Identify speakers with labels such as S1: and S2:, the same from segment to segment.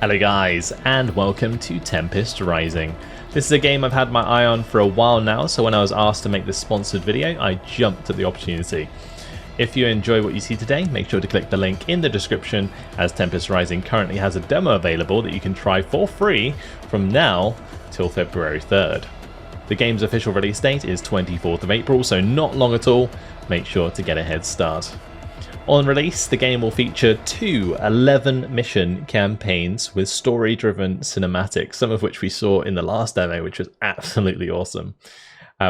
S1: Hello guys, and welcome to Tempest Rising. This is a game I've had my eye on for a while now, so when I was asked to make this sponsored video, I jumped at the opportunity. If you enjoy what you see today, make sure to click the link in the description, as Tempest Rising currently has a demo available that you can try for free from now till February 3rd. The game's official release date is 24th of April, so not long at all. Make sure to get a head start. On release, the game will feature two 11-mission campaigns with story-driven cinematics, some of which we saw in the last demo, which was absolutely awesome.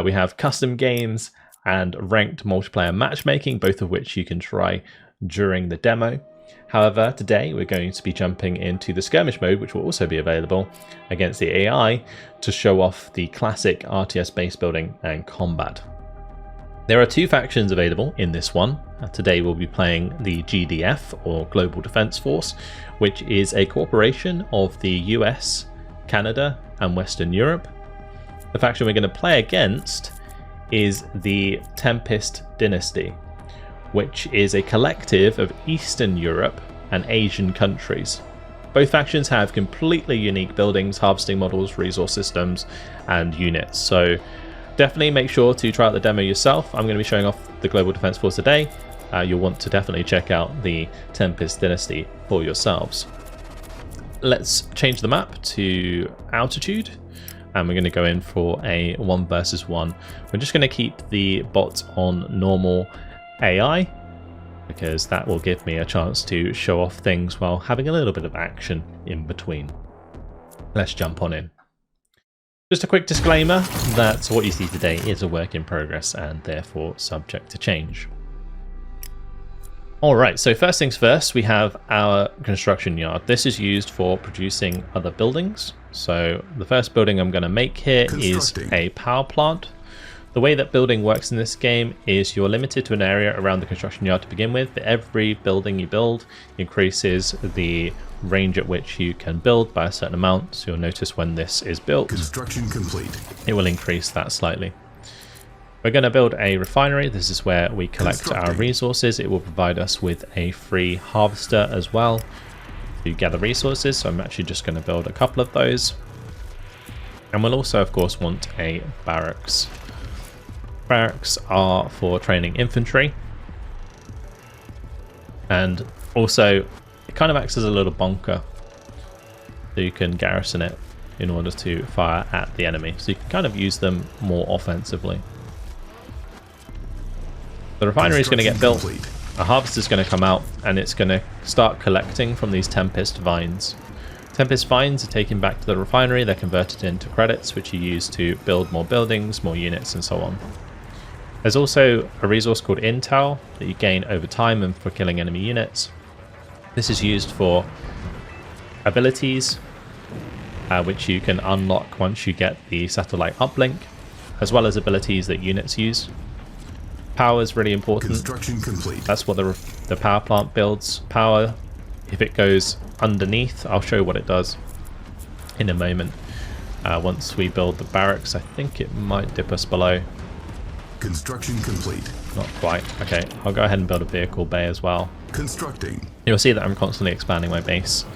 S1: We have custom games and ranked multiplayer matchmaking, both of which you can try during the demo. However, today we're going to be jumping into the Skirmish mode, which will also be available against the AI to show off the classic RTS base building and combat. There are two factions available in this one. Today we'll be playing the GDF, or Global Defense Force, which is a cooperation of the US, Canada and Western Europe. The faction we're going to play against is the Tempest Dynasty, which is a collective of Eastern Europe and Asian countries. Both factions have completely unique buildings, harvesting models, resource systems and units, so definitely make sure to try out the demo yourself. I'm going to be showing off the Global Defense Force today. You'll want to definitely check out the Tempest Dynasty for yourselves. Let's change the map to altitude, and we're going to go in for a 1 versus 1. We're just going to keep the bot on normal AI, because that will give me a chance to show off things while having a little bit of action in between. Let's jump on in. Just a quick disclaimer that what you see today is a work in progress and therefore subject to change. Alright, so first things first, we have our construction yard. This is used for producing other buildings. So the first building I'm going to make here is a power plant. The way that building works in this game is you're limited to an area around the construction yard to begin with, but every building you build increases the range at which you can build by a certain amount. So you'll notice when this is built,
S2: construction complete,
S1: it will increase that slightly. We're going to build a refinery. This is where we collect our resources. It will provide us with a free harvester as well to gather resources. So I'm actually just going to build a couple of those. And we'll also, of course, want a barracks. Barracks are for training infantry. And also, it kind of acts as a little bunker. So you can garrison it in order to fire at the enemy. So you can kind of use them more offensively. The refinery is going to get built, a harvester is going to come out, and it's going to start collecting from these Tempest vines. Tempest vines are taken back to the refinery, they're converted into credits, which you use to build more buildings, more units, and so on. There's also a resource called Intel that you gain over time and for killing enemy units. This is used for abilities, which you can unlock once you get the satellite uplink, as well as abilities that units use. Power is really important.
S2: Construction complete.
S1: That's what the power plant builds. Power, if it goes underneath, I'll show you what it does in a moment. Once we build the barracks, I think it might dip us below.
S2: Construction complete.
S1: Not quite. Okay, I'll go ahead and build a vehicle bay as well.
S2: Constructing.
S1: You'll see that I'm constantly expanding my base.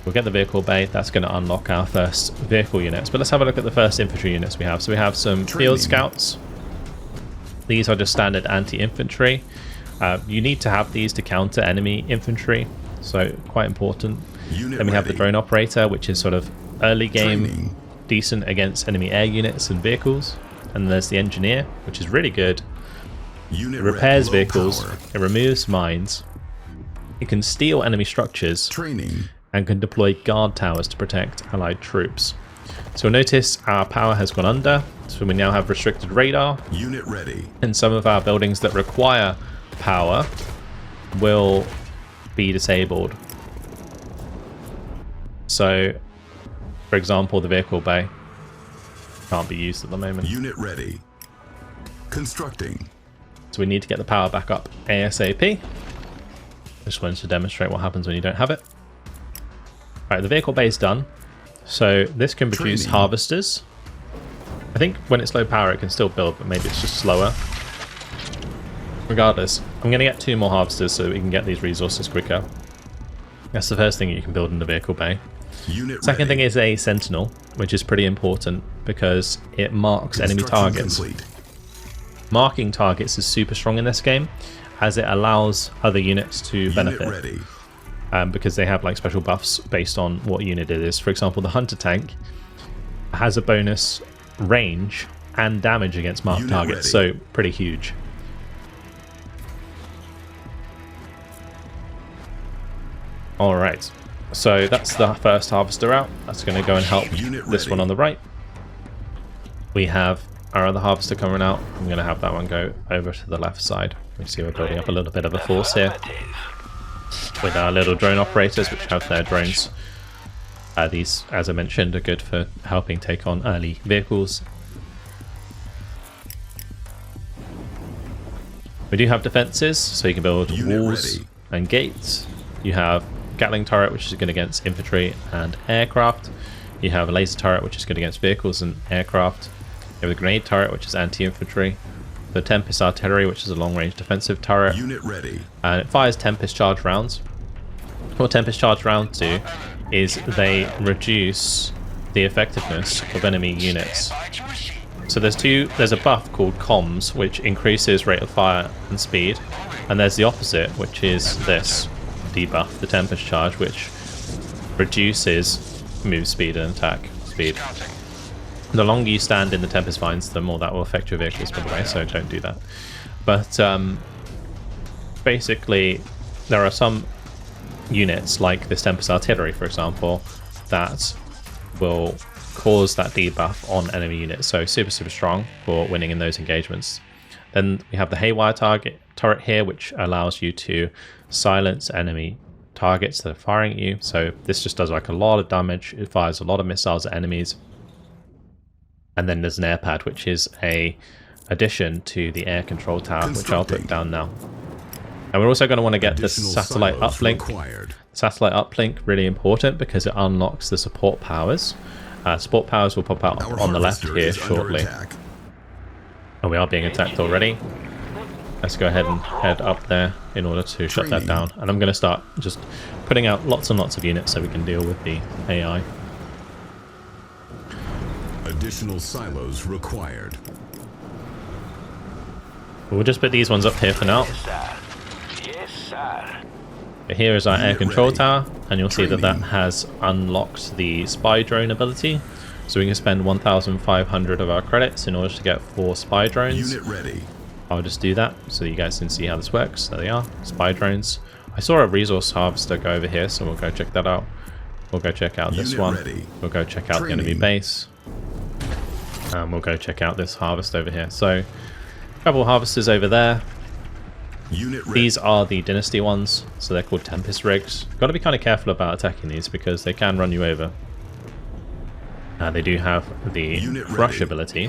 S1: We'll get the vehicle bay. That's going to unlock our first vehicle units. But let's have a look at the first infantry units we have. So we have some field scouts. These are just standard anti-infantry. You need to have these to counter enemy infantry, so quite important. Then we have the drone operator, which is sort of early game, decent against enemy air units and vehicles. And there's the engineer, which is really good. It repairs vehicles, it removes mines, it can steal enemy structures, and can deploy guard towers to protect allied troops. So notice our power has gone under, so we now have restricted radar.
S2: Unit ready.
S1: And some of our buildings that require power will be disabled. So, for example, the vehicle bay can't be used at the moment.
S2: Unit ready. Constructing.
S1: So we need to get the power back up ASAP. Just wanted to demonstrate what happens when you don't have it. Right, the vehicle bay is done. So this can produce harvesters. I think when it's low power it can still build, but maybe it's just slower. Regardless, I'm going to get 2 more harvesters so we can get these resources quicker. That's the first thing you can build in the vehicle bay.
S2: Unit
S1: Second
S2: ready.
S1: thing is a sentinel, which is pretty important because it marks enemy
S2: Construction
S1: targets.
S2: complete.
S1: Marking targets is super strong in this game, as it allows other units to benefit.
S2: Unit ready.
S1: Because they have like special buffs based on what unit it is. For example, the hunter tank has a bonus range and damage against marked
S2: Unit
S1: targets,
S2: ready.
S1: so pretty huge. Alright, so that's the first harvester out. That's going to go and help
S2: Unit
S1: this
S2: ready.
S1: one on the right. We have our other harvester coming out. I'm going to have that one go over to the left side. We see we're building up a little bit of a force here with our little drone operators, which have their drones. These, as I mentioned, are good for helping take on early vehicles. We do have defenses, so you can build
S2: Unit
S1: walls
S2: ready.
S1: and gates. You have Gatling turret, which is good against infantry and aircraft. You have a laser turret, which is good against vehicles and aircraft. You have the grenade turret, which is anti-infantry. The Tempest artillery, which is a long-range defensive turret.
S2: Unit ready.
S1: And it fires Tempest charge rounds. What Tempest charge rounds do is they reduce the effectiveness of enemy units. So there's a buff called comms, which increases rate of fire and speed, and there's the opposite, which is this debuff, the Tempest charge, which reduces move speed and attack speed. The longer you stand in the Tempest vines, the more that will affect your vehicles, by the way, so don't do that. But basically, there are some units, like this Tempest artillery, for example, that will cause that debuff on enemy units, so super strong for winning in those engagements. Then we have the haywire turret here, which allows you to silence enemy targets that are firing at you. So this just does like a lot of damage. It fires a lot of missiles at enemies. And then there's an air pad, which is a addition to the air control tower, which I'll put down now. And we're also going to want to get this
S2: Additional
S1: satellite
S2: silos
S1: uplink.
S2: required.
S1: Satellite uplink, really important because it unlocks the support powers. Support powers will pop out
S2: Our
S1: on the left
S2: harvester
S1: here
S2: is under
S1: shortly.
S2: attack.
S1: And we are being attacked already. Let's go ahead and head up there in order to shut that
S2: Training.
S1: down. And I'm going to start just putting out lots and lots of units so we can deal with the AI.
S2: Additional silos required.
S1: We'll just put these ones up here for now. But here is our air
S2: Unit
S1: control
S2: ready.
S1: tower, and you'll see that that
S2: Training.
S1: has unlocked the spy drone ability. So we can spend 1,500 of our credits in order to get 4 spy drones.
S2: Unit ready.
S1: I'll just do that so you guys can see how this works. There they are, spy drones. I saw a resource harvester go over here, so we'll go check that out. We'll go check out this
S2: Unit
S1: one.
S2: ready.
S1: We'll go check out the enemy
S2: Training.
S1: base. And we'll go check out this harvest over here. So, a couple harvesters over there.
S2: Unit ready.
S1: These are the dynasty ones, so they're called Tempest rigs. Got to be kind of careful about attacking these because they can run you over. They do have the
S2: Unit
S1: crush
S2: ready.
S1: ability.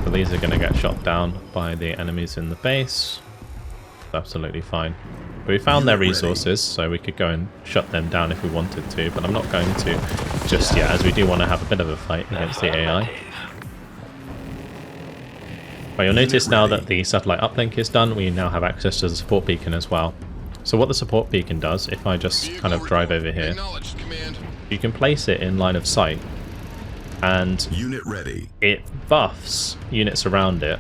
S1: So these are going to get shot down by the enemies in the base. Absolutely fine. But we found their
S2: Unit ready.
S1: resources, so we could go and shut them down if we wanted to, but I'm not going to just yet, as we do want to have a bit of a fight against the AI. But you'll notice now that the satellite uplink is done, we now have access to the support beacon as well. So what the support beacon does, if I just kind of drive over here, you can place it in line of sight, and
S2: Unit ready.
S1: it buffs units around it.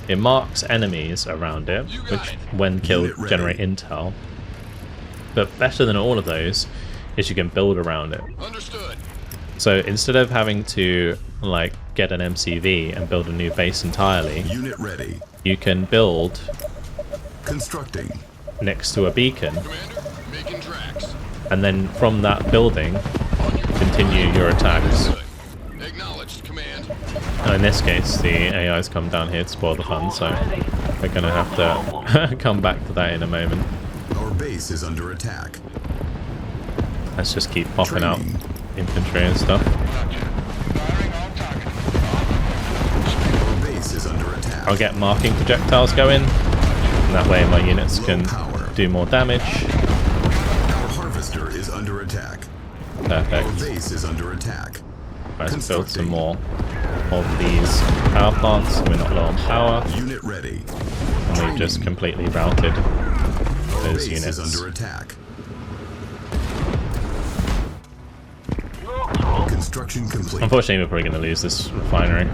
S1: It marks enemies around it, which when killed
S2: Unit ready.
S1: generate intel. But better than all of those is you can build around it.
S3: Understood.
S1: So instead of having to like get an MCV and build a new base entirely,
S2: Unit ready.
S1: you can build
S2: Constructing.
S1: next to a beacon,
S3: Commander, making tracks.
S1: and then from that building continue your attacks.
S3: Good. Acknowledged, command.
S1: Now in this case, the AI's come down here to spoil the fun, so we're going to have to come back to that in a moment.
S2: Our base is under attack.
S1: Let's just keep popping out
S2: Training.
S1: infantry and stuff.
S2: Our base is under attack.
S1: I'll get marking projectiles going, and that way my units
S2: Low
S1: can
S2: power.
S1: do more damage.
S2: Our harvester is under attack. Our
S1: Perfect.
S2: base is under attack.
S1: Let's build some more of these power plants. We're not low on power,
S2: Unit ready.
S1: and we've just completely routed.
S2: Our
S1: those
S2: base is
S1: units.
S2: under attack. Construction complete.
S1: Unfortunately, we're probably going to lose this refinery.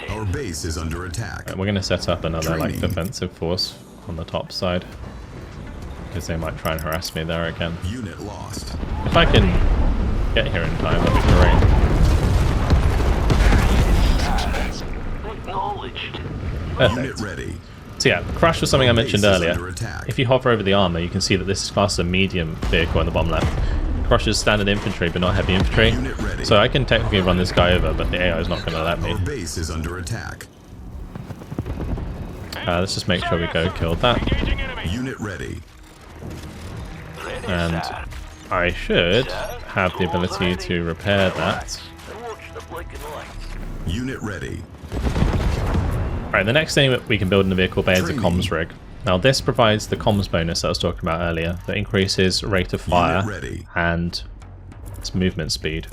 S2: Our base is under attack.
S1: We're going to set up another like
S2: Training.
S1: defensive force on the top side, because they might try and harass me there again.
S2: Unit lost.
S1: If I can get here in time, that'd be great.
S2: Unit
S1: Perfect.
S2: ready.
S1: So yeah, crash was something I mentioned
S2: Base is
S1: earlier.
S2: under attack.
S1: If you hover over the armor, you can see that this is classed as a medium vehicle in the bottom left. Crush is standard infantry, but not heavy infantry.
S2: Unit ready.
S1: So I can technically run this guy over, but the AI is not going to let me.
S2: Our base is under attack.
S1: Let's just make sure we go kill that.
S2: Unit ready.
S1: And I should have the ability to repair that.
S2: Unit ready.
S1: Alright, the next thing that we can build in the vehicle bay is a
S2: Training.
S1: comms rig. Now this provides the comms bonus that I was talking about earlier, that increases rate of fire
S2: ready.
S1: and its movement speed.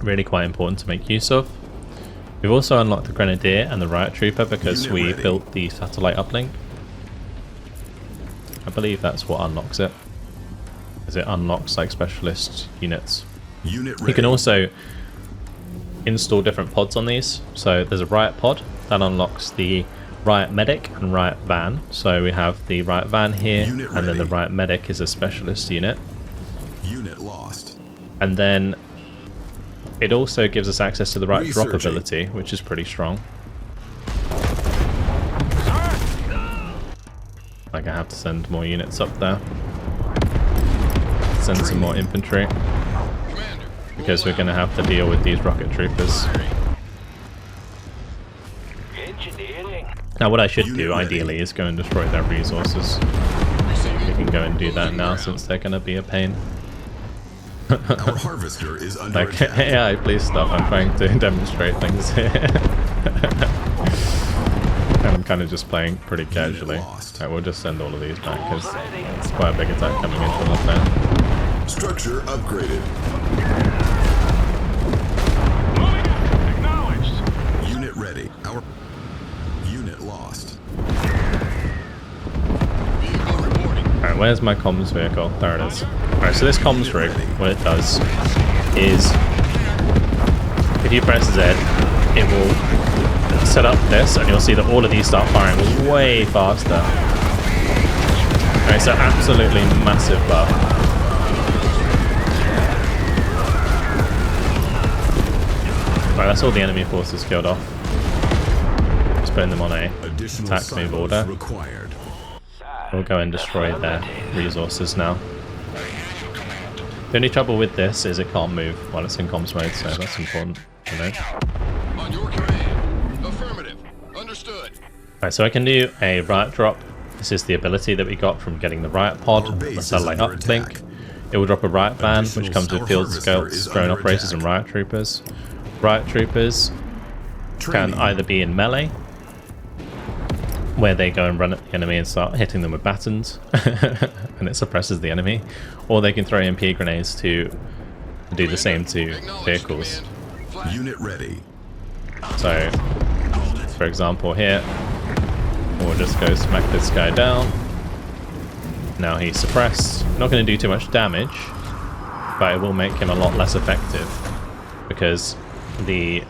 S1: Really quite important to make use of. We've also unlocked the Grenadier and the Riot Trooper because
S2: Unit
S1: we
S2: ready.
S1: built the satellite uplink. I believe that's what unlocks it. As it unlocks like specialist units.
S2: Unit ready.
S1: You can also install different pods on these. So there's a Riot pod that unlocks the Riot Medic and Riot Van. So we have the Riot Van here,
S2: Unit
S1: and then the
S2: ready.
S1: Riot Medic is a specialist unit.
S2: Unit lost.
S1: And then it also gives us access to the Riot Drop
S2: Researching.
S1: ability, which is pretty strong. Like I have to send more units up there. Send some more infantry,
S3: Commander.
S1: because we're going to have to deal with these rocket troopers. Now what I should do,
S2: Unit ready.
S1: ideally, is go and destroy their resources. We can go and do that now, since they're going to be a pain.
S2: Our harvester is under
S1: Like,
S2: attack.
S1: AI, please stop, I'm trying to demonstrate things here. And I'm kind of just playing pretty casually.
S2: lost.
S1: Alright, we'll just send all of these back, because it's quite a big attack coming in from up there.
S2: Structure upgraded. Unit ready. Our unit lost.
S3: Vehicle reporting.
S1: Alright, where's my comms vehicle? There it is. Alright, so this comms rig, what it does is, if you press Z, it will set up this, and you'll see that all of these start firing way faster. Alright, so absolutely massive buff. Right, that's all the enemy forces killed off. Just putting them on a
S2: Additional
S1: attack move
S2: silos
S1: order.
S2: required.
S1: We'll go and destroy their resources now. The only trouble with this is it can't move while it's in comms mode, so that's important to know.
S3: On your command. Affirmative. Understood.
S1: Right, so I can do a Riot Drop. This is the ability that we got from getting the Riot Pod,
S2: Our base
S1: the
S2: is
S1: satellite
S2: under
S1: uplink.
S2: attack.
S1: It will drop a Riot Van, which
S2: Additional
S1: comes with
S2: Our
S1: field
S2: harvester
S1: scouts,
S2: is
S1: drone
S2: under
S1: operators,
S2: attack.
S1: and Riot Troopers. Riot Troopers can
S2: Training.
S1: either be in melee, where they go and run at the enemy and start hitting them with batons, and it suppresses the enemy, or they can throw EMP grenades to do the same to
S3: Acknowledged,
S1: vehicles.
S3: command. Flag.
S2: Unit ready.
S1: So, for example here, we'll just go smack this guy down. Now he's suppressed. Not going to do too much damage, but it will make him a lot less effective, because the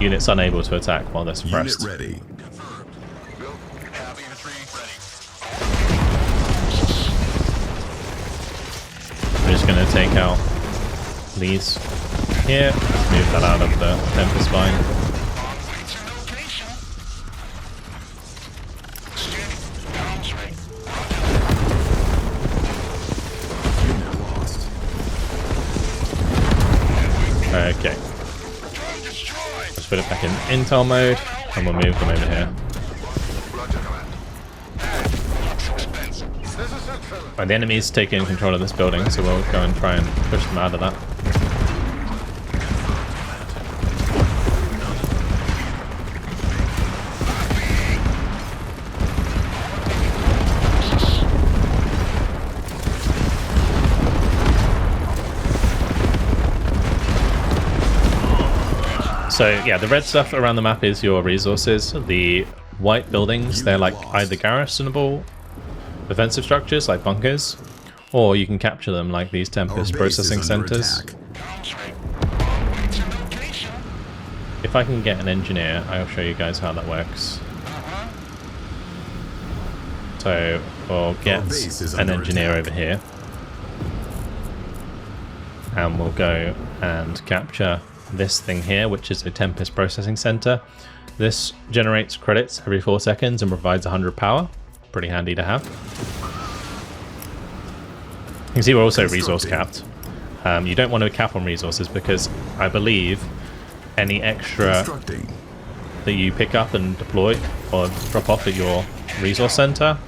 S1: unit's unable to attack while they're
S2: Unit
S1: suppressed.
S2: ready.
S3: Have infantry ready.
S1: We're just going to take out these here, move that out of the Tempest line.
S2: Unit lost.
S1: Okay. Let's put it back in intel mode, and we'll move them over here. Right, the enemy's taking control of this building, so we'll go and try and push them out of that. So yeah, the red stuff around the map is your resources. The white buildings, they're like either garrisonable defensive structures like bunkers, or you can capture them like these Tempest processing centers. If I can get an engineer, I'll show you guys how that works. So we'll get an engineer over here, and we'll go and capture this thing here, which is a Tempest processing center. This generates credits every 4 seconds and provides 100 power. Pretty handy to have. You can see we're also resource capped. You don't want to cap on resources because I believe any extra that you pick up and deploy or drop off at your resource center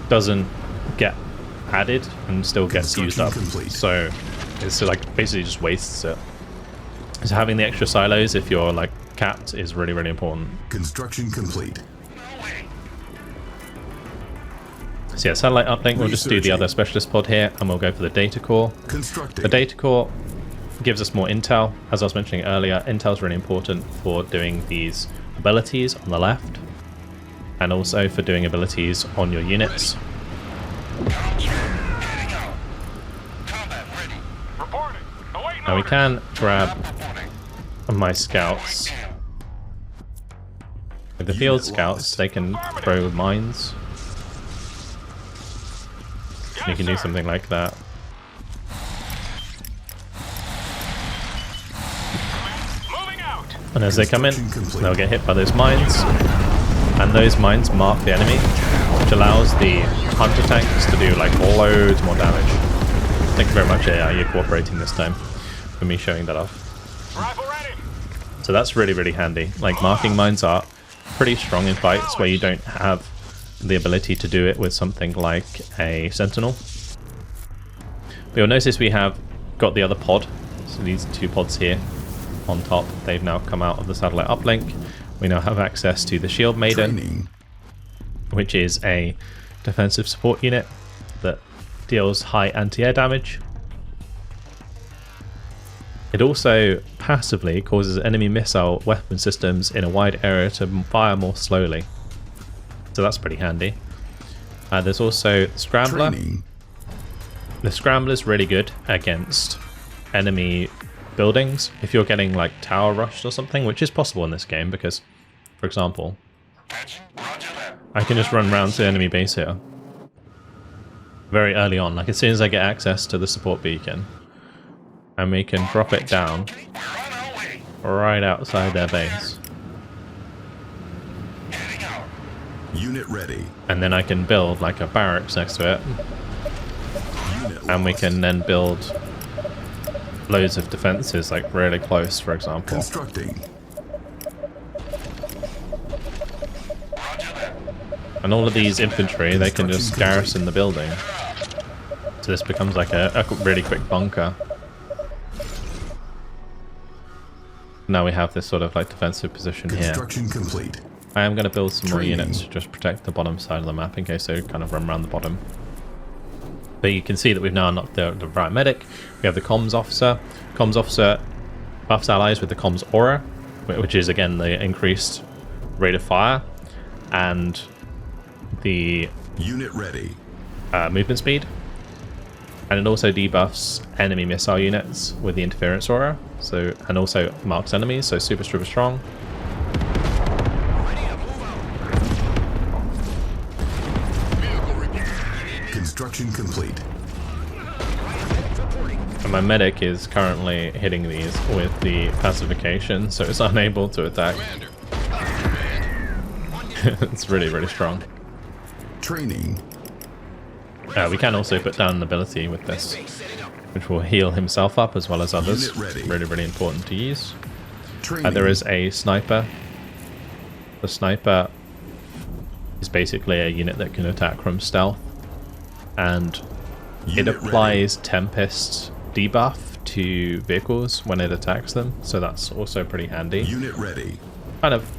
S1: doesn't get added and still gets used up. So it's like basically just wastes it. So having the extra silos if you're like capped is really, really important.
S2: Construction complete.
S1: So yeah, satellite uplink, we'll just do the other specialist pod here and we'll go for the data core.
S2: Constructing.
S1: The data core gives us more intel. As I was mentioning earlier, intel is really important for doing these abilities on the left and also for doing abilities on your units. Now we can grab my scouts. With the field scouts, they can throw mines. You can do something like that. And as they come in, they'll get hit by those mines. And those mines mark the enemy, which allows the hunter tanks to do like loads more damage. Thank you very much, AI, you're cooperating this time for me showing that off. So that's really, really handy. Like, marking mines are pretty strong in fights where you don't have the ability to do it with something like a sentinel. But you'll notice we have got the other pod. So these 2 pods here on top, they've now come out of the satellite uplink. We now have access to the Shield Maiden, which is a defensive support unit that deals high anti-air damage. It also passively causes enemy missile weapon systems in a wide area to fire more slowly. So that's pretty handy. There's also Scrambler. The Scrambler is really good against enemy buildings. If you're getting like tower rushed or something, which is possible in this game because, for example, I can just run around to the enemy base here very early on, like as soon as I get access to the support beacon, and we can drop it down right outside their base.
S2: Unit ready.
S1: And then I can build like a barracks next to it. And we can then build loads of defenses like really close, for example.
S2: Constructing.
S1: And all of these infantry, they can just garrison the building. So this becomes like a really quick bunker. Now we have this sort of like defensive position here.
S2: Construction complete.
S1: I am going to build some more units to just protect the bottom side of the map in case they kind of run around the bottom. But you can see that we've now unlocked the right medic. We have the comms officer. Comms officer buffs allies with the comms aura, which is again the increased rate of fire and the
S2: unit ready
S1: movement speed. And it also debuffs enemy missile units with the interference aura. So, and also marks enemies, so super strong.
S2: Construction complete.
S1: And my medic is currently hitting these with the pacification, so it's unable to attack. It's really, really strong.
S2: Training.
S1: We can also put down an ability with this, which will heal himself up as well as others. Really, really important to use. There is a sniper. The sniper is basically a unit that can attack from stealth, and it applies Tempest debuff to vehicles when it attacks them, so that's also pretty handy.
S2: Unit ready.
S1: Kind of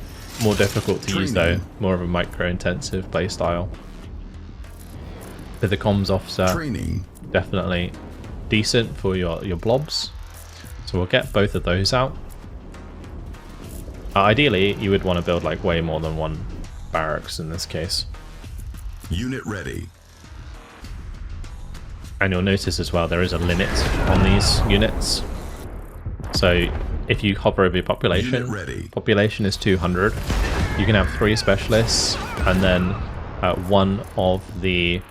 S1: more difficult to use though, more of a micro-intensive playstyle. But the comms officer, definitely decent for your blobs. So we'll get both of those out. Ideally, you would want to build like way more than one barracks in this case.
S2: Unit ready.
S1: And you'll notice as well there is a limit on these units. So if you hover over your population is 200. You can have 3 specialists, and then one of the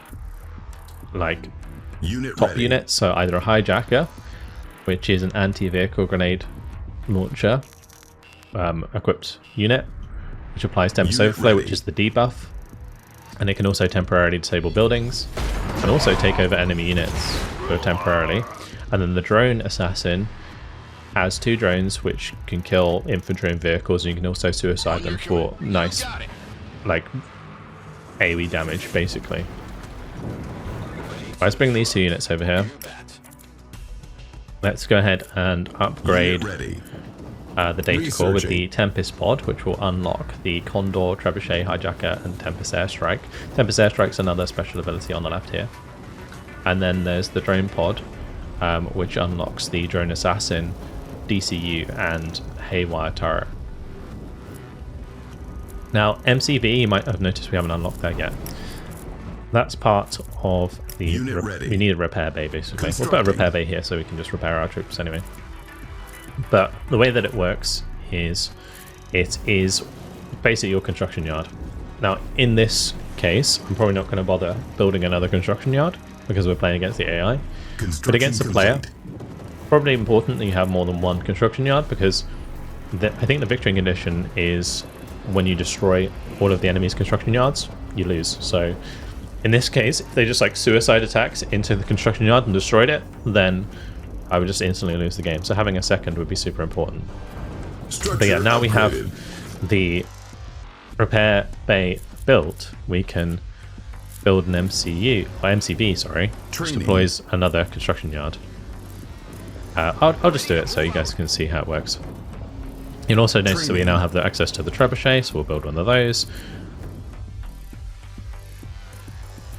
S1: top units, so either a hijacker, which is an anti-vehicle grenade launcher equipped unit, which applies Tempest Overflow, which is the debuff, and it can also temporarily disable buildings and also take over enemy units temporarily. And then the drone assassin has 2 drones which can kill infantry and vehicles, and you can also suicide them for nice AoE damage basically. Let's bring these 2 units over here. Let's go ahead and upgrade the data core with the Tempest pod, which will unlock the Condor, Trebuchet, Hijacker, and Tempest Airstrike. Tempest Airstrike's another special ability on the left here. And then there's the drone pod, which unlocks the Drone Assassin, DCU, and Haywire turret. Now, MCV, you might have noticed we haven't unlocked that yet. That's part of the... we need a repair bay, basically. We'll put a repair bay here so we can just repair our troops anyway. But the way that it works is it is basically your construction yard. Now, in this case, I'm probably not going to bother building another construction yard because we're playing against the AI. But against the player, probably important that you have more than one construction yard, because I think the victory condition is when you destroy all of the enemy's construction yards, you lose. So in this case, if they just suicide attacks into the construction yard and destroyed it, then I would just instantly lose the game. So having a second would be super important. But yeah, now we have the repair bay built. We can build an MCV, sorry, which deploys another construction yard. I'll just do it so you guys can see how it works. You'll also notice that we now have the access to the trebuchet, so we'll build one of those.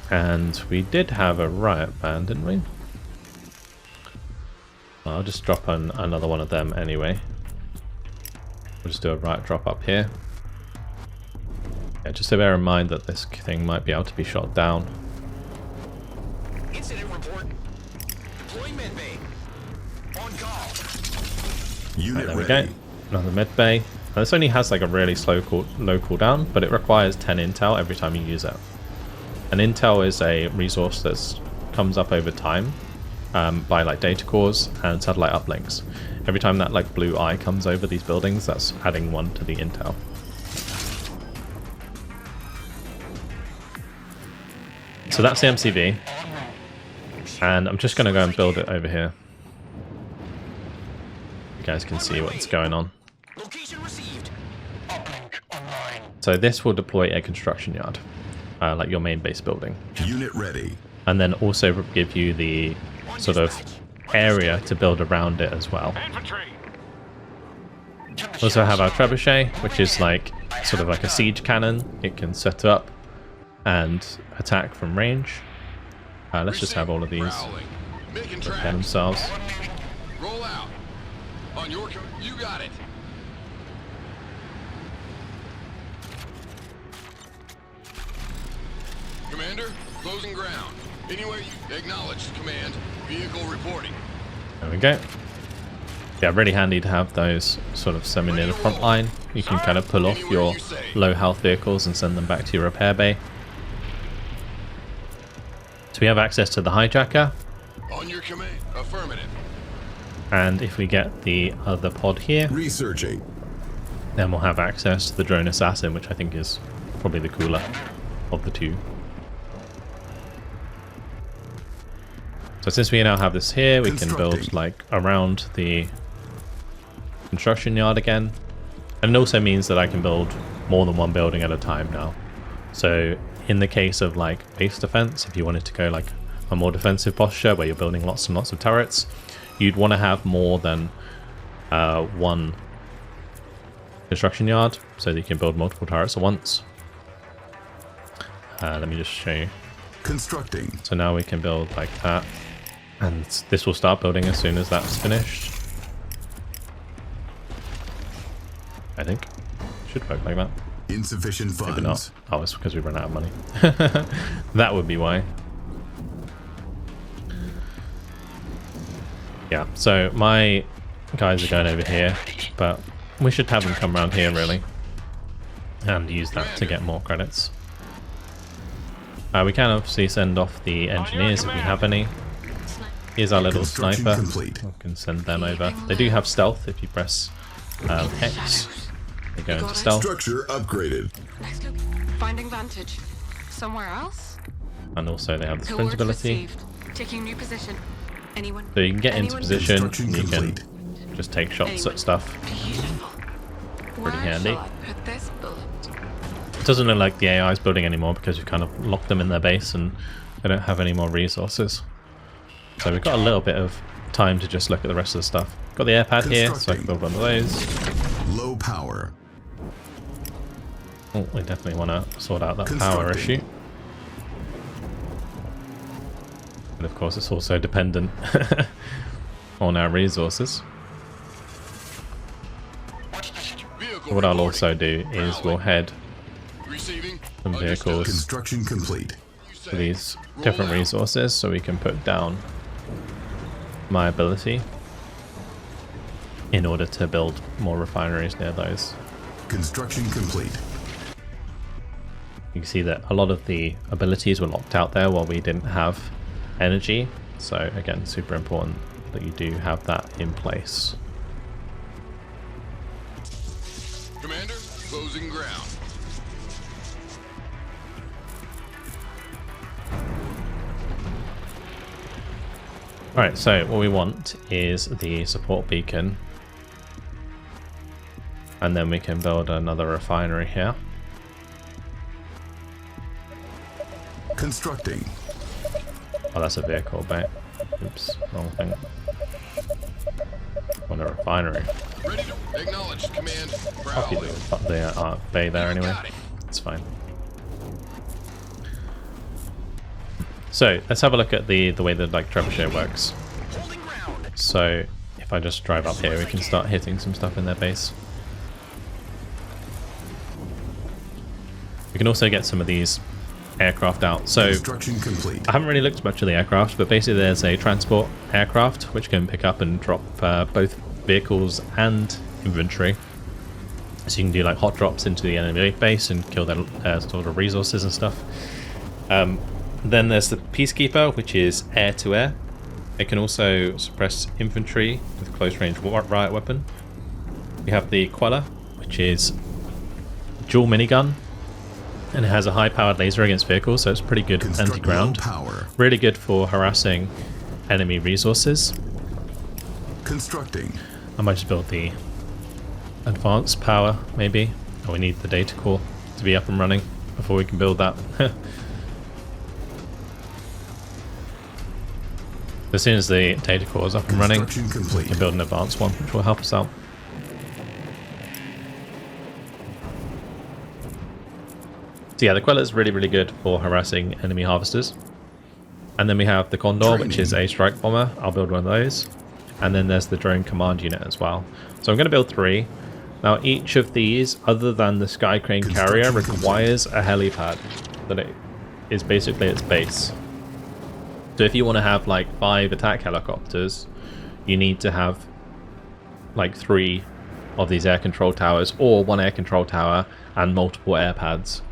S1: And we did have a riot band, didn't we? I'll just drop on another one of them anyway. We'll just do a riot drop up here. Yeah, just to bear in mind that this thing might be able to be shot down.
S3: Incident report. Deploying med bay. On call.
S2: Unit
S1: There we
S2: ready.
S1: go. Another med bay. Now, this only has a really low cooldown, but it requires 10 intel every time you use it. And intel is a resource that comes up over time by data cores and satellite uplinks. Every time that blue eye comes over these buildings, that's adding 1 to the intel. So that's the MCV, and I'm just going to go and build it over here. You guys can see what's going on.
S3: Location received.
S1: So this will deploy a construction yard, like your main base building.
S2: Unit ready.
S1: And then also give you the sort of area to build around it as well. We also have our trebuchet, which is sort of like a siege cannon. It can set up and attack from range. Let's just have all of these repair themselves.
S3: Roll out. On your you got it. Commander, closing ground. Anywhere you acknowledged, command. Vehicle reporting.
S1: There we go. Yeah, really handy to have those sort of semi near the front line. You can kind of pull off your low health vehicles and send them back to your repair bay. So we have access to the hijacker.
S3: On your command. Affirmative.
S1: And if we get the other pod here,
S2: Researching.
S1: then we'll have access to the drone assassin, which I think is probably the cooler of the two. So since we now have this here, we can build around the construction yard again. And it also means that I can build more than one building at a time now. So in the case of base defense, if you wanted to go a more defensive posture where you're building lots and lots of turrets, you'd want to have more than one construction yard so that you can build multiple turrets at once. Let me just show you.
S2: Constructing.
S1: So now we can build like that, and this will start building as soon as that's finished. I think should work like that.
S2: Insufficient funds.
S1: Maybe not. Oh, it's because we ran out of money. That would be why. Yeah, so my guys are going over here, but we should have them come around here, really. And use that to get more credits. We can obviously send off the engineers if we have any. Here's our little sniper. We can send them over. They do have stealth if you press X. They go into stealth.
S2: Structure upgraded.
S4: Next look. Finding vantage. Somewhere else?
S1: And also they have the sprint
S4: Coordinates
S1: ability.
S4: received. Taking new position. Anyone?
S1: So you can get into position and you can
S2: complete.
S1: just take shots at stuff.
S4: Beautiful.
S1: Pretty
S4: Where
S1: handy.
S4: shall I put this bullet?
S1: It doesn't look like the AI is building anymore because we've kind of locked them in their base and they don't have any more resources. So we've got a little bit of time to just look at the rest of the stuff. Got the airpad here, so I can build one of those.
S2: Low power.
S1: Oh, we definitely want to sort out that power issue. And of course it's also dependent on our resources. What I'll also do is we'll head some vehicles
S2: Construction complete.
S1: for these different resources so we can put down my ability in order to build more refineries near those.
S2: Construction complete.
S1: You can see that a lot of the abilities were locked out there while we didn't have energy, so again, super important that you do have that in place.
S3: Commander, closing ground.
S1: Alright, so what we want is the support beacon, and then we can build another refinery here.
S2: Constructing.
S1: Oh, that's a vehicle bay. Oops, wrong thing. Want a refinery.
S3: Ready to acknowledge, command.
S1: I'll keep the bay there anyway. It's fine. So let's have a look at the way that like trebuchet works. So if I just drive up here, we can start hitting some stuff in their base. We can also get some of these aircraft out. So
S2: Construction complete.
S1: I haven't really looked much at the aircraft, but basically there's a transport aircraft which can pick up and drop both vehicles and inventory. So you can do like hot drops into the enemy base and kill their sort of resources and stuff. Then there's the Peacekeeper, which is air-to-air. It can also suppress infantry with a close-range riot weapon. We have the Queller, which is dual minigun, and it has a high-powered laser against vehicles, so it's pretty good anti-ground. Really good for harassing enemy resources.
S2: Constructing.
S1: I might just build the advanced power, maybe. Oh, we need the data core to be up and running before we can build that. As soon as the data core is up and running, we can build an advanced one, which will help us out. So yeah, the Queller is really, really good for harassing enemy harvesters. And then we have the Condor, which is a strike bomber. I'll build one of those. And then there's the drone command unit as well. So I'm going to build 3. Now each of these, other than the Sky Crane carrier, requires a helipad that it is basically its base. So if you want to have like 5 attack helicopters, you need to have like 3 of these air control towers, or 1 air control tower and multiple air pads.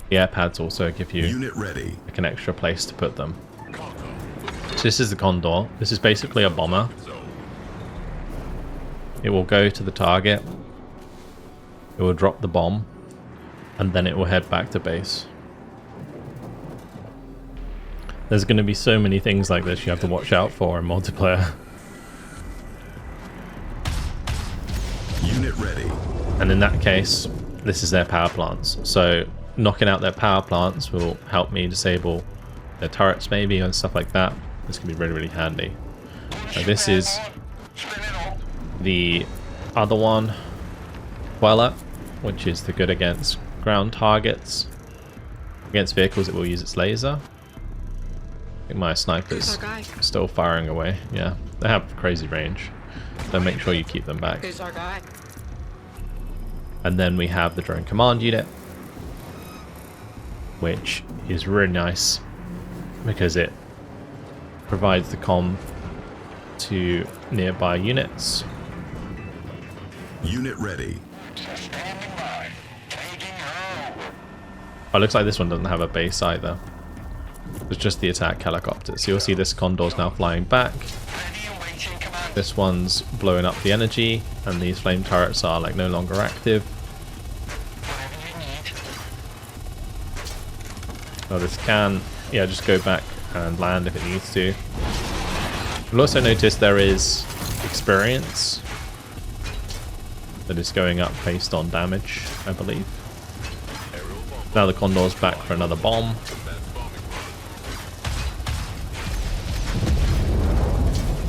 S1: The air pads also give you
S2: Unit ready.
S1: like an extra place to put them. So this is the Condor. This is basically a bomber. It will go to the target, it will drop the bomb, and then it will head back to base. There's going to be so many things like this you have to watch out for in multiplayer.
S2: Unit ready.
S1: And in that case, this is their power plants. So knocking out their power plants will help me disable their turrets maybe and stuff like that. This can be really, really handy. So this is the other one, Queller, which is the good against ground targets. Against vehicles it will use its laser. I think my sniper's still firing away. Yeah, they have crazy range, so make sure you keep them back.
S4: Who's our guy?
S1: And then we have the drone command unit, which is really nice because it provides the comm to nearby units.
S2: Unit ready.
S1: Oh, it looks like this one doesn't have a base either. It's just the attack helicopter. So you'll see this Condor's now flying back. This one's blowing up the energy, and these flame turrets are like no longer active. Oh, this can, yeah, just go back and land if it needs to. You'll also notice there is experience that is going up based on damage, I believe. Now the Condor's back for another bomb.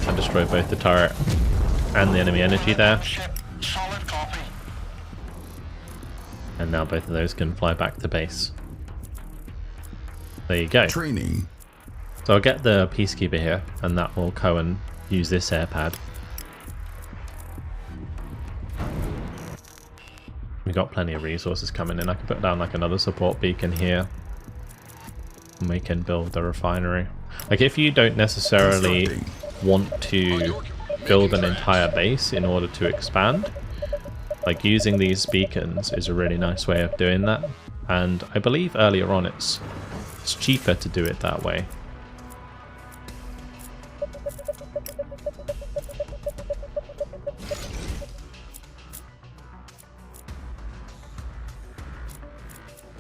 S1: And destroy both the turret and the enemy energy there. And now both of those can fly back to base. There you go.
S2: Training.
S1: So I'll get the Peacekeeper here, and that will go and use this air pad. We've got plenty of resources coming in. I can put down like another support beacon here. And we can build the refinery. Like if you don't necessarily want to build an entire base in order to expand, like using these beacons is a really nice way of doing that. And I believe earlier on it's cheaper to do it that way.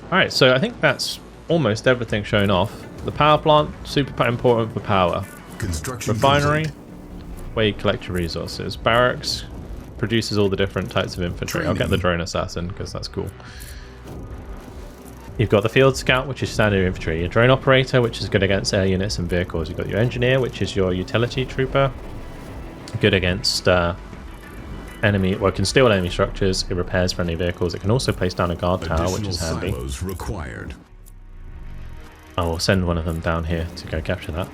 S1: Alright, so I think that's almost everything shown off. The power plant, super important for power.
S2: Construction
S1: Refinery,
S2: complete.
S1: where you collect your resources. Barracks produces all the different types of infantry. I'll get the drone assassin because that's cool. You've got the field scout, which is standard infantry. Your drone operator, which is good against air units and vehicles. You've got your engineer, which is your utility trooper. Good against enemy, well, it can steal enemy structures. It repairs friendly vehicles. It can also place down a guard tower, which is handy.
S2: Silos required.
S1: I will send one of them down here to go capture that.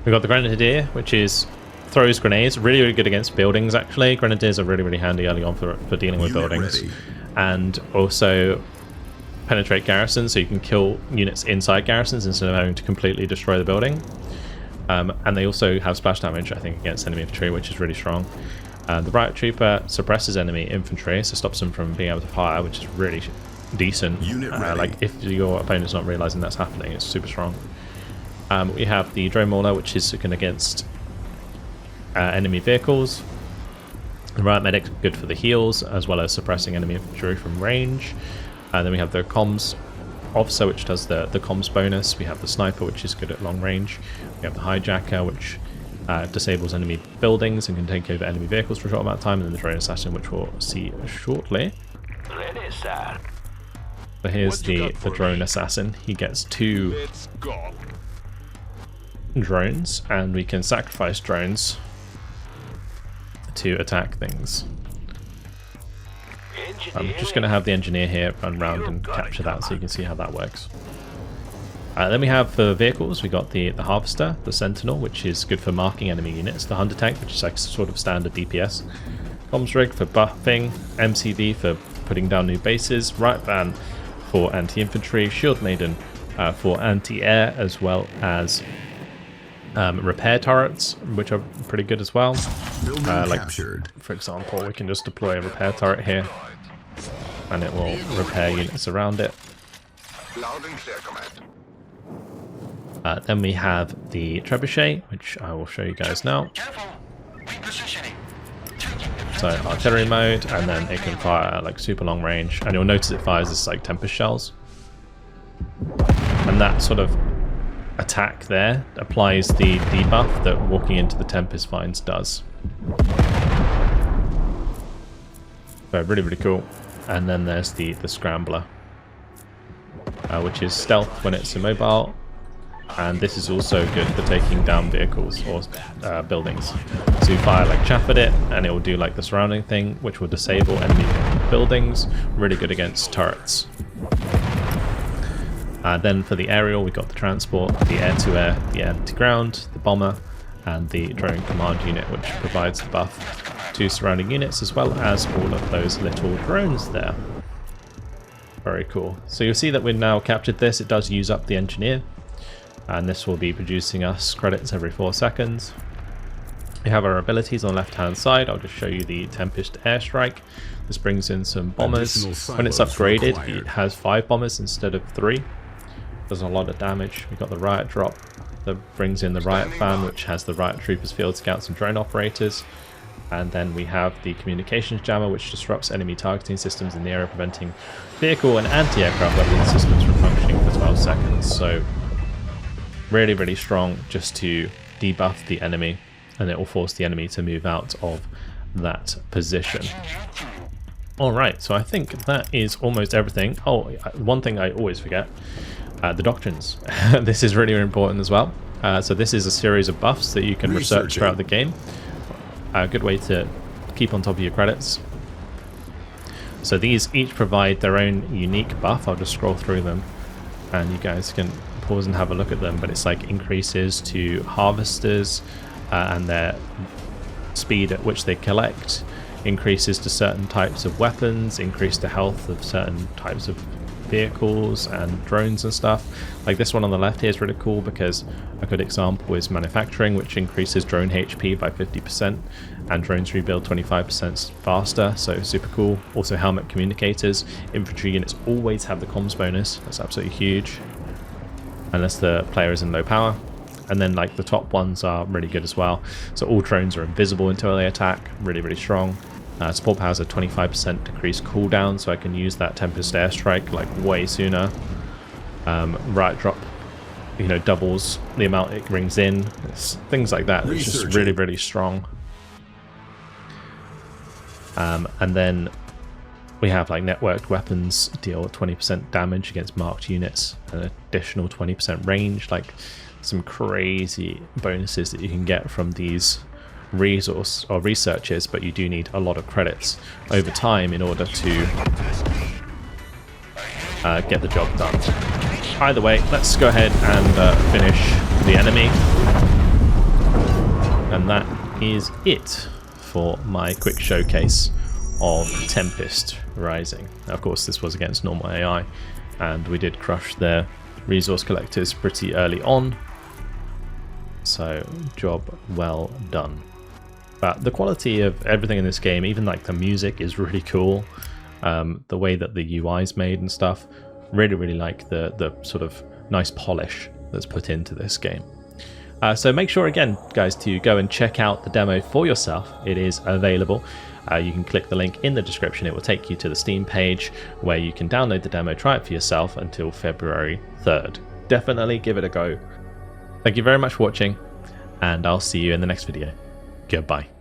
S1: We've got the Grenadier, which is throws grenades. Really, really good against buildings, actually. Grenadiers are really, really handy early on for dealing with
S2: Unit
S1: buildings.
S2: ready.
S1: And also penetrate garrisons, so you can kill units inside garrisons instead of having to completely destroy the building. And they also have splash damage, I think, against enemy infantry, which is really strong. The Riot Trooper suppresses enemy infantry, so stops them from being able to fire, which is really decent.
S2: Unit ready.
S1: Like, if your opponent's not realizing that's happening, it's super strong. We have the Drone Mauler, which is good against enemy vehicles. The Riot Medic's good for the heals, as well as suppressing enemy infantry from range. Then we have the Comms Officer, which does the comms bonus. We have the Sniper, which is good at long range. We have the Hijacker, which disables enemy buildings and can take over enemy vehicles for a short amount of time. And then the Drone Assassin, which we'll see shortly.
S5: Ready, sir.
S1: So here's the Drone Assassin. He gets 2 drones, and we can sacrifice drones to attack things. I'm just going to have the engineer here run around and capture that so you can see how that works. Then we have for vehicles, we got the Harvester, the Sentinel, which is good for marking enemy units, the Hunter Tank, which is like sort of standard DPS, Comms Rig for buffing, MCV for putting down new bases, Riot Van for anti-infantry, Shield Maiden for anti-air, as well as repair turrets, which are pretty good as well. Like,
S2: Captured.
S1: for example, we can just deploy a repair turret here, and it will repair units around it.
S3: Loud and clear, command.
S1: Then we have the Trebuchet, which I will show you guys now. So artillery mode, and then it can fire like super long range, and you'll notice it fires this like Tempest shells. And that sort of attack there applies the debuff that walking into the Tempest Vines does. So really, really cool. And then there's the Scrambler, which is stealth when it's immobile. And this is also good for taking down vehicles or buildings. So you fire like chaff at it, and it will do like the surrounding thing, which will disable enemy buildings. Really good against turrets. Then for the aerial, we got the transport, the air-to-air, the air-to-ground, the bomber, and the drone command unit, which provides the buff to surrounding units as well as all of those little drones there. Very cool. So you'll see that we've now captured this. It does use up the engineer, and this will be producing us credits every 4 seconds. We have our abilities on the left hand side. I'll just show you the Tempest airstrike. This brings in some bombers. When it's upgraded, it has 5 bombers instead of 3. Does a lot of damage. We've got the riot drop that brings in the riot fan, which has the riot troopers, field scouts and drone operators. And then we have the communications jammer, which disrupts enemy targeting systems in the area, preventing vehicle and anti-aircraft weapon systems from functioning for 12 seconds. So really, really strong just to debuff the enemy, and it will force the enemy to move out of that position. Alright, so I think that is almost everything. Oh, one thing I always forget, the Doctrines. This is really important as well. So this is a series of buffs that you can research throughout the game. A good way to keep on top of your credits. So these each provide their own unique buff. I'll just scroll through them and you guys can pause and have a look at them, but it's like increases to harvesters and their speed at which they collect, increases to certain types of weapons, increase the health of certain types of vehicles and drones and stuff. Like this one on the left here is really cool because a good example is manufacturing, which increases drone HP by 50% and drones rebuild 25% faster, so super cool. Also helmet communicators. Infantry units always have the comms bonus. That's absolutely huge unless the player is in low power. And then like the top ones are really good as well. So all drones are invisible until they attack. Really, really strong. Support power has a 25% decreased cooldown, so I can use that Tempest airstrike like way sooner. Riot drop, you know, doubles the amount it brings in. Things like that. It's just really, really strong. And then we have like networked weapons deal 20% damage against marked units, an additional 20% range. Like some crazy bonuses that you can get from these resource or researches, but you do need a lot of credits over time in order to get the job done. Either way, let's go ahead and finish the enemy, and that is it for my quick showcase of Tempest Rising. Now, of course, this was against normal AI, and we did crush their resource collectors pretty early on, so job well done. But the quality of everything in this game, even like the music, is really cool. The way that the UI is made and stuff, really like the sort of nice polish that's put into this game. So make sure again, guys, to go and check out the demo for yourself. It is available. You can click the link in the description. It will take you to the Steam page where you can download the demo, try it for yourself until February 3rd. Definitely give it a go. Thank you very much for watching, and I'll see you in the next video. Goodbye.